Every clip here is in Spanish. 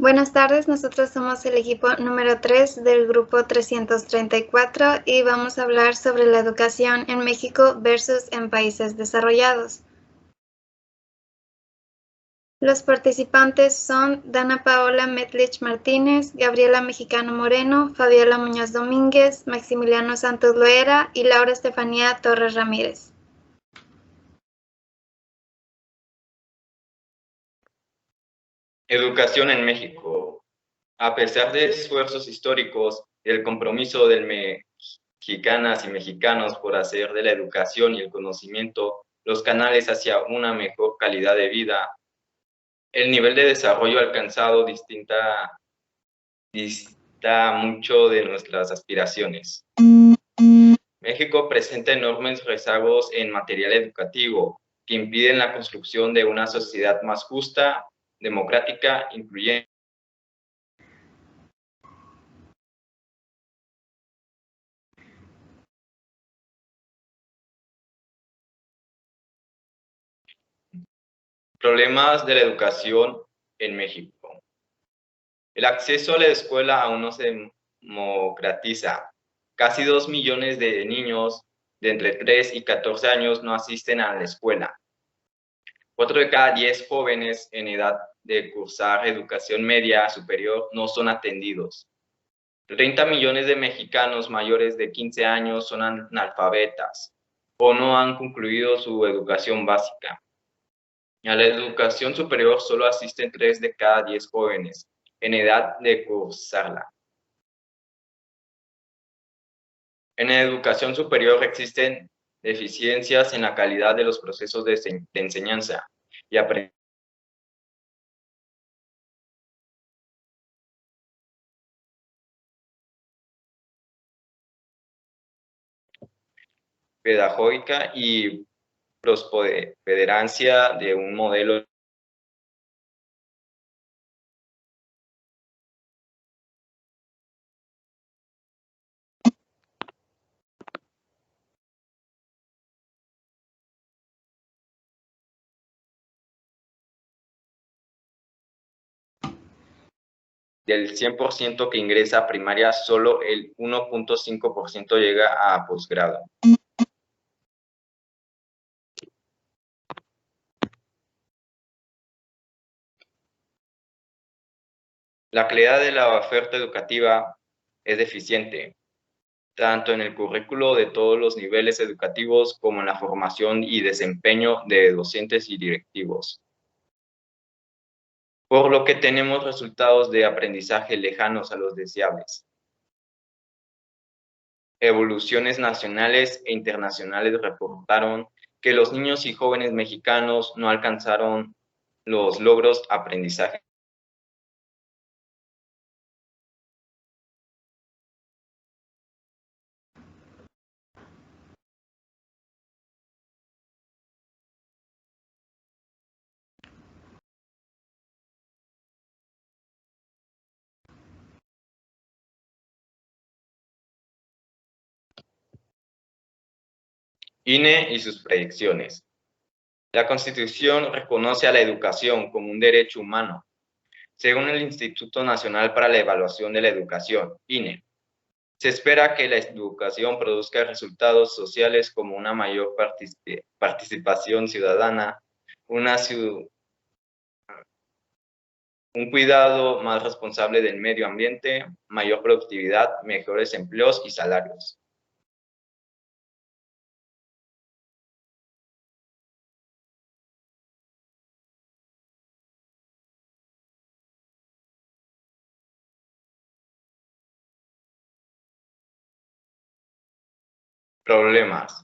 Buenas tardes, nosotros somos el equipo número 3 del grupo 334 y vamos a hablar sobre la educación en México versus en países desarrollados. Los participantes son Dana Paola Metlich Martínez, Gabriela Mexicano Moreno, Fabiola Muñoz Domínguez, Maximiliano Santos Loera y Laura Estefanía Torres Ramírez. Educación en México. A pesar de esfuerzos históricos y el compromiso de mexicanas y mexicanos por hacer de la educación y el conocimiento los canales hacia una mejor calidad de vida, el nivel de desarrollo alcanzado dista mucho de nuestras aspiraciones. México presenta enormes rezagos en material educativo que impiden la construcción de una sociedad más justa, democrática, incluyente. Problemas de la educación en México. El acceso a la escuela aún no se democratiza. Casi 2 millones de niños de entre 3 y 14 años no asisten a la escuela. 4 de cada 10 jóvenes en edad de cursar educación media superior no son atendidos. 30 millones de mexicanos mayores de 15 años son analfabetas o no han concluido su educación básica. A la educación superior solo asisten 3 de cada 10 jóvenes en edad de cursarla. En la educación superior existen deficiencias en la calidad de los procesos de enseñanza y aprendizaje pedagógica y prosperancia de un modelo del 100% que ingresa a primaria, solo el 1.5% llega a posgrado. La calidad de la oferta educativa es deficiente, tanto en el currículo de todos los niveles educativos como en la formación y desempeño de docentes y directivos. Por lo que tenemos resultados de aprendizaje lejanos a los deseables. Evoluciones nacionales e internacionales reportaron que los niños y jóvenes mexicanos no alcanzaron los logros aprendizaje. INE y sus predicciones. La Constitución reconoce a la educación como un derecho humano. Según el Instituto Nacional para la Evaluación de la Educación, INE, se espera que la educación produzca resultados sociales como una mayor participación ciudadana, un cuidado más responsable del medio ambiente, mayor productividad, mejores empleos y salarios. Problemas.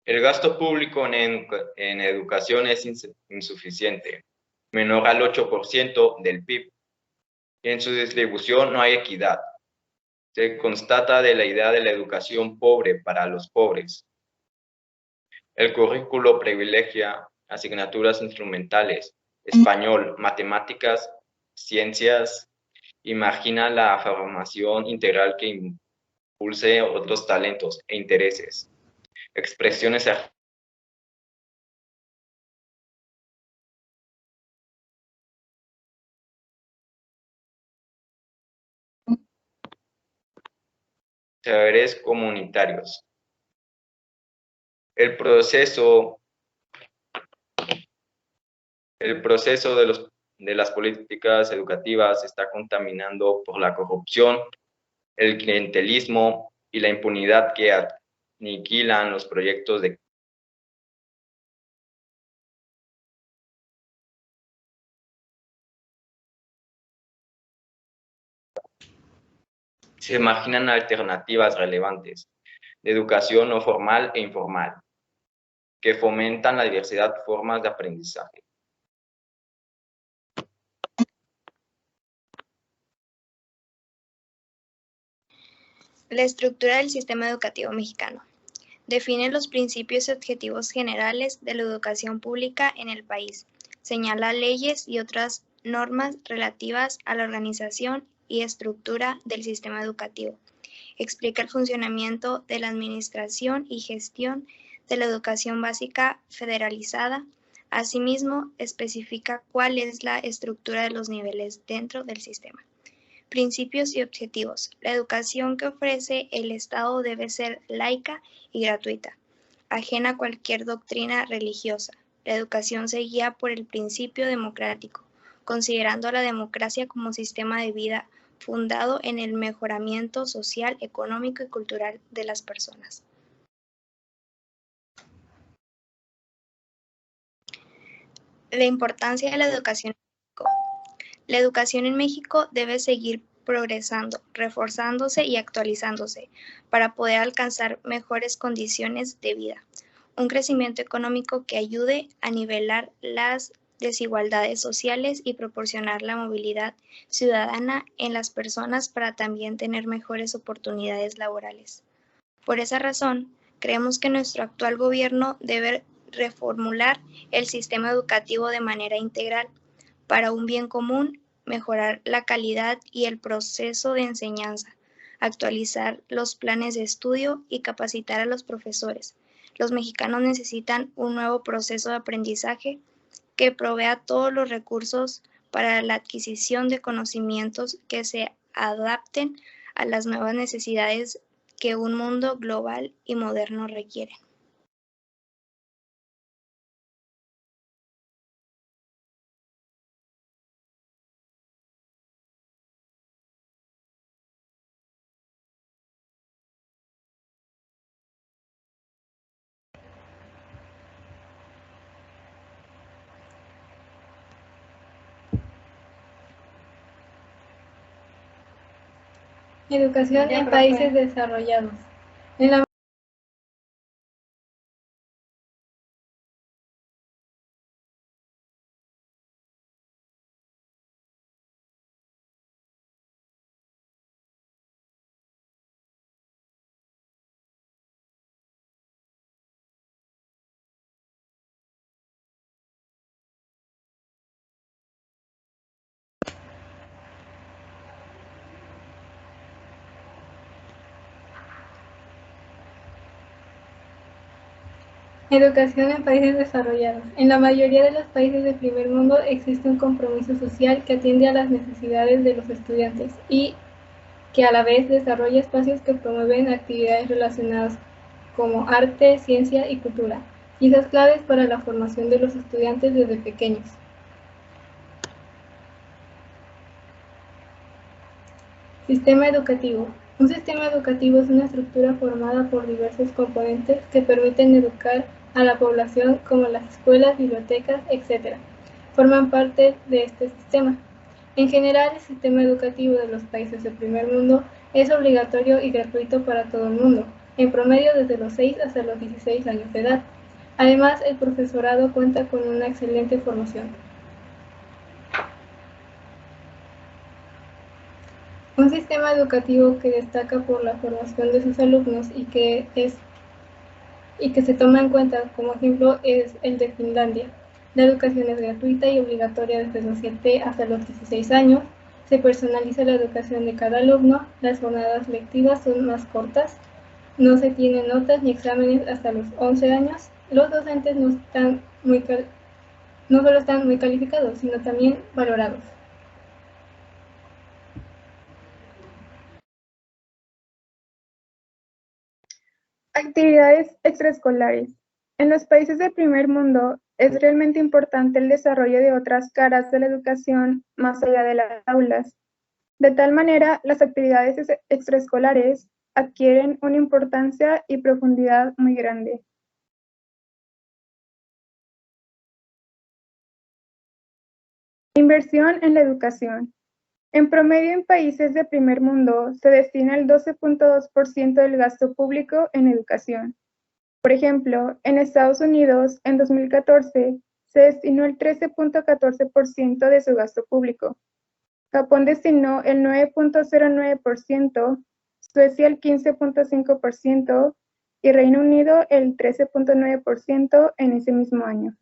El gasto público en educación es insuficiente, menor al 8% del PIB. En su distribución no hay equidad. Se constata de la idea de la educación pobre para los pobres. El currículo privilegia asignaturas instrumentales, español, matemáticas, ciencias, imagina la formación integral que impulse otros talentos e intereses, expresiones saberes comunitarios. El proceso de las políticas educativas está contaminado por la corrupción, el clientelismo y la impunidad que aniquilan los proyectos de se imaginan alternativas relevantes de educación no formal e informal, que fomentan la diversidad de formas de aprendizaje. La estructura del sistema educativo mexicano. Define los principios y objetivos generales de la educación pública en el país. Señala leyes y otras normas relativas a la organización y estructura del sistema educativo. Explica el funcionamiento de la administración y gestión de la educación básica federalizada. Asimismo, especifica cuál es la estructura de los niveles dentro del sistema. Principios y objetivos. La educación que ofrece el Estado debe ser laica y gratuita, ajena a cualquier doctrina religiosa. La educación se guía por el principio democrático, considerando a la democracia como sistema de vida fundado en el mejoramiento social, económico y cultural de las personas. La importancia de la educación en México. La educación en México debe seguir progresando, reforzándose y actualizándose para poder alcanzar mejores condiciones de vida. Un crecimiento económico que ayude a nivelar las desigualdades sociales y proporcionar la movilidad ciudadana en las personas para también tener mejores oportunidades laborales. Por esa razón, creemos que nuestro actual gobierno debe reformular el sistema educativo de manera integral para un bien común, mejorar la calidad y el proceso de enseñanza, actualizar los planes de estudio y capacitar a los profesores. Los mexicanos necesitan un nuevo proceso de aprendizaje que provea todos los recursos para la adquisición de conocimientos que se adapten a las nuevas necesidades que un mundo global y moderno requiere. Educación en países desarrollados. En la Educación en países desarrollados. En la mayoría de los países del primer mundo existe un compromiso social que atiende a las necesidades de los estudiantes y que a la vez desarrolla espacios que promueven actividades relacionadas como arte, ciencia y cultura, piezas claves para la formación de los estudiantes desde pequeños. Sistema educativo. Un sistema educativo es una estructura formada por diversos componentes que permiten educar a la población, como las escuelas, bibliotecas, etc. Forman parte de este sistema. En general, el sistema educativo de los países del primer mundo es obligatorio y gratuito para todo el mundo, en promedio desde los 6 hasta los 16 años de edad. Además, el profesorado cuenta con una excelente formación. Un sistema educativo que destaca por la formación de sus alumnos y que se toma en cuenta como ejemplo es el de Finlandia. La educación es gratuita y obligatoria desde los 7 hasta los 16 años. Se personaliza la educación de cada alumno. Las jornadas lectivas son más cortas. No se tienen notas ni exámenes hasta los 11 años. Los docentes no solo están muy calificados, sino también valorados. Actividades extraescolares. En los países del primer mundo es realmente importante el desarrollo de otras caras de la educación más allá de las aulas. De tal manera, las actividades extraescolares adquieren una importancia y profundidad muy grande. Inversión en la educación. En promedio, en países de primer mundo se destina el 12.2% del gasto público en educación. Por ejemplo, en Estados Unidos, en 2014, se destinó el 13.14% de su gasto público. Japón destinó el 9.09%, Suecia el 15.5% y Reino Unido el 13.9% en ese mismo año.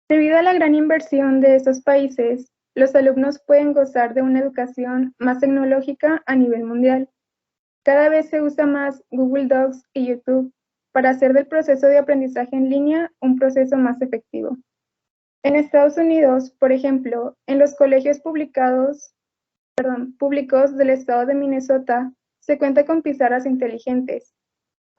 Debido a la gran inversión de estos países, los alumnos pueden gozar de una educación más tecnológica a nivel mundial. Cada vez se usa más Google Docs y YouTube para hacer del proceso de aprendizaje en línea un proceso más efectivo. En Estados Unidos, por ejemplo, en los colegios públicos del estado de Minnesota, se cuenta con pizarras inteligentes.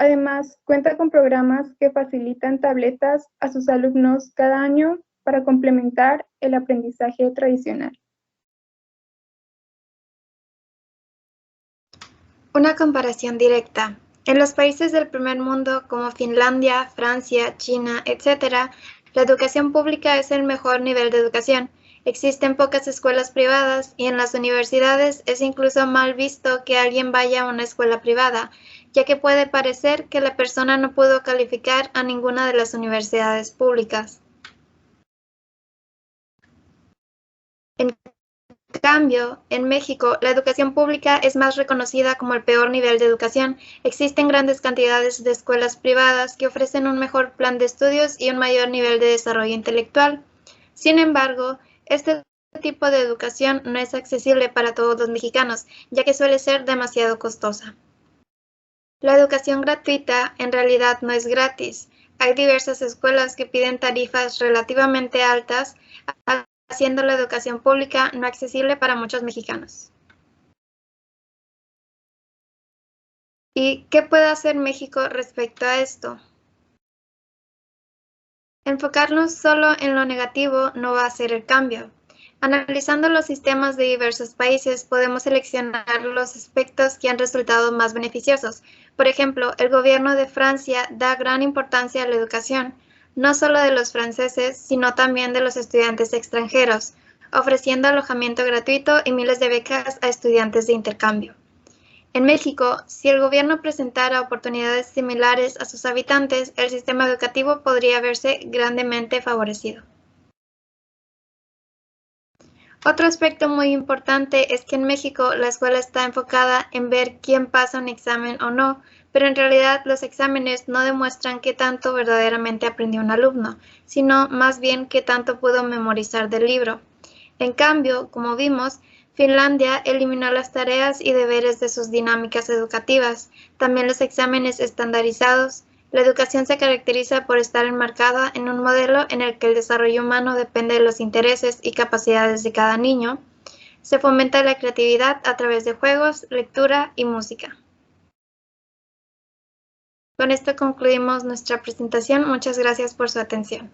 Además, cuenta con programas que facilitan tabletas a sus alumnos cada año para complementar el aprendizaje tradicional. Una comparación directa. En los países del primer mundo como Finlandia, Francia, China, etc., la educación pública es el mejor nivel de educación. Existen pocas escuelas privadas y en las universidades es incluso mal visto que alguien vaya a una escuela privada, ya que puede parecer que la persona no pudo calificar a ninguna de las universidades públicas. En cambio, en México, la educación pública es más reconocida como el peor nivel de educación. Existen grandes cantidades de escuelas privadas que ofrecen un mejor plan de estudios y un mayor nivel de desarrollo intelectual. Sin embargo, este tipo de educación no es accesible para todos los mexicanos, ya que suele ser demasiado costosa. La educación gratuita en realidad no es gratis. Hay diversas escuelas que piden tarifas relativamente altas, haciendo la educación pública no accesible para muchos mexicanos. ¿Y qué puede hacer México respecto a esto? Enfocarnos solo en lo negativo no va a hacer el cambio. Analizando los sistemas de diversos países, podemos seleccionar los aspectos que han resultado más beneficiosos. Por ejemplo, el gobierno de Francia da gran importancia a la educación, no solo de los franceses, sino también de los estudiantes extranjeros, ofreciendo alojamiento gratuito y miles de becas a estudiantes de intercambio. En México, si el gobierno presentara oportunidades similares a sus habitantes, el sistema educativo podría verse grandemente favorecido. Otro aspecto muy importante es que en México la escuela está enfocada en ver quién pasa un examen o no, pero en realidad los exámenes no demuestran qué tanto verdaderamente aprendió un alumno, sino más bien qué tanto pudo memorizar del libro. En cambio, como vimos, Finlandia eliminó las tareas y deberes de sus dinámicas educativas, también los exámenes estandarizados. La educación se caracteriza por estar enmarcada en un modelo en el que el desarrollo humano depende de los intereses y capacidades de cada niño. Se fomenta la creatividad a través de juegos, lectura y música. Con esto concluimos nuestra presentación. Muchas gracias por su atención.